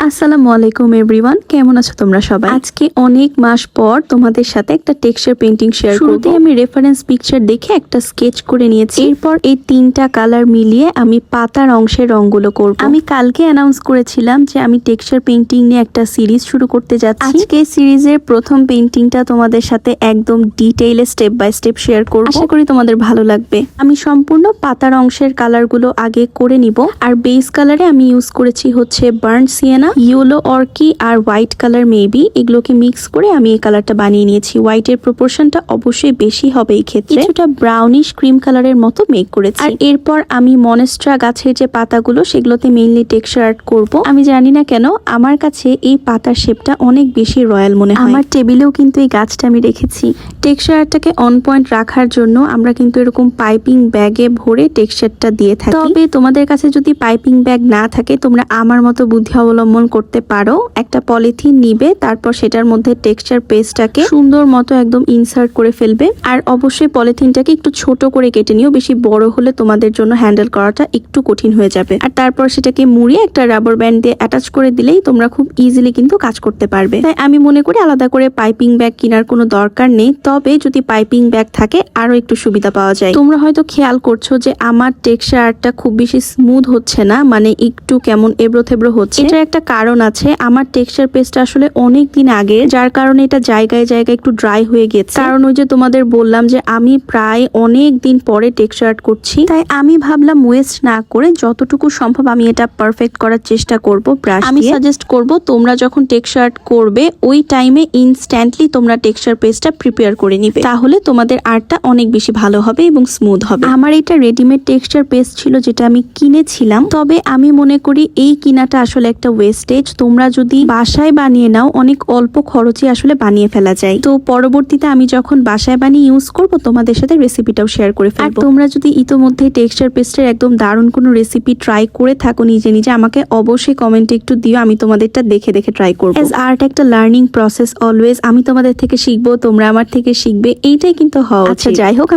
আসসালামু আলাইকুম এভরিওয়ান, কেমন আছো তোমরা সবাই? আজকে অনেক মাস পর তোমাদের সাথে একটা টেক্সচার পেইন্টিং শেয়ার করব। আমি রেফারেন্স পিকচার দেখে একটা স্কেচ করে নিয়েছি। এরপর এই তিনটা কালার মিলিয়ে আমি পাতার অংশের রংগুলো করব। আমি কালকে অ্যানাউন্স করেছিলাম যে আমি টেক্সচার পেইন্টিং নিয়ে একটা সিরিজ শুরু করতে যাচ্ছি। আজকে সিরিজের প্রথম পেইন্টিংটা তোমাদের সাথে একদম ডিটেইলে স্টেপ বাই স্টেপ শেয়ার করব। আশা করি তোমাদের ভালো লাগবে। আমি সম্পূর্ণ পাতার অংশের কালারগুলো আগে করে নিব। আর বেস কালারে আমি ইউজ করেছি হচ্ছে বার্ন সিয়েনা, ইয়েলো অর্কি আর হোয়াইট কালার মেবি। এগুলোকে মিক্স করে আমি এই কালারটা বানিয়ে নিয়েছি। হোয়াইটের প্রপোর্শনটা অবশ্যই বেশি হবে এই ক্ষেত্রে। কিছুটা ব্রাউনিশ ক্রিম কালারের মতো মেক করেছি। আর এরপর আমি মনেস্ট্রা গাছের যে পাতাগুলো সেগুলোতে মেইনলি টেক্সচার আর্ট করব। আমি জানি না কেন আমার কাছে এই পাতার শেপটা অনেক বেশি রয়্যাল মনে হয়। আমার টেবিলেও কিন্তু এই গাছটা আমি রেখেছি। টেক্সচার আর্টটাকে অন পয়েন্ট রাখার জন্য আমরা কিন্তু এরকম পাইপিং ব্যাগে ভরে টেক্সচারটা দিয়ে থাকি। তবে তোমাদের কাছে যদি পাইপিং ব্যাগ না থাকে তোমরা আমার মতো বুদ্ধি অবলম্বন করতে পারো। একটা পলিথিন নিবে, তারপর সেটার মধ্যে টেক্সচার পেস্টটাকে সুন্দর মতো একদম ইনসার্ট করে ফেলবে। আর অবশ্যই পলিথিনটাকে একটু ছোট করে কেটে নিও, বেশি বড় হলে তোমাদের জন্য হ্যান্ডেল করাটা একটু কঠিন হয়ে যাবে। আর তারপর সেটাকে মুড়িয়ে একটা রাবার ব্যান্ড দিয়ে অ্যাটাচ করে দিলেই তোমরা খুব ইজিলি কিন্তু কাজ করতে পারবে। তাই আমি মনে করি আলাদা করে পাইপিং ব্যাগ কেনার কোনো দরকার নেই। তবে যদি পাইপিং ব্যাগ থাকে আরো একটু সুবিধা পাওয়া যায়। তোমরা হয়তো খেয়াল করছো যে আমার টেক্সচার আর্টটা খুব বেশি স্মুথ হচ্ছে না, মানে একটু কেমন এবড়ো থেবড়ো হচ্ছে। এটার একটা কারণ আছে। আমার টেক্সচার পেস্টটা আসলে অনেক দিন আগে, যার কারণে এটা জায়গায় জায়গায় একটু ড্রাই হয়ে গেছে। কারণ ওই যে তোমাদের বললাম যে আমি প্রায় অনেক দিন পরে টেক্সচার আর্ট করছি, তাই আমি ভাবলাম ওয়েস্ট না করে যতটুকু সম্ভব আমি এটা পারফেক্ট করার চেষ্টা করব ব্রাশ দিয়ে। আমি সাজেস্ট করব তোমরা যখন টেক্সচার আর্ট করবে ওই টাইমে ইনস্ট্যান্টলি তোমরা টেক্সচার পেস্টটা প্রিপেয়ার করে নিবে, তাহলে তোমাদের আর্টটা অনেক বেশি ভালো হবে এবং স্মুথ হবে। আমার এটা রেডিমেড টেক্সচার পেস্ট ছিল যেটা আমি কিনেছিলাম। তবে আমি মনে করি এই কিনাটা আসলে একটা ওয়েস্টেজ। তোমরা যদি বাসায় বানিয়ে নাও অনেক অল্প খরচে আসলে বানিয়ে ফেলা যায়। তো পরবর্তীতে আমি যখন বাসায় বানিয়ে ইউজ করব তোমাদের সাথে রেসিপিটাও শেয়ার করে ফেলবো। আর তোমরা যদি ইতোমধ্যে টেক্সচার পেস্টের একদম দারুণ কোনো রেসিপি ট্রাই করে থাকো নিজে নিজে, আমাকে অবশ্যই কমেন্টে একটু দিও। আমি তোমাদেরটা দেখে দেখে ট্রাই করবো। অ্যাজ আর্ট একটা লার্নিং প্রসেস অলওয়েজ। আমি তোমাদের থেকে শিখবো, তোমরা আমার থেকে শিখবে, এইটাই কিন্তু হওয়া উচিত। আচ্ছা যাই হোক।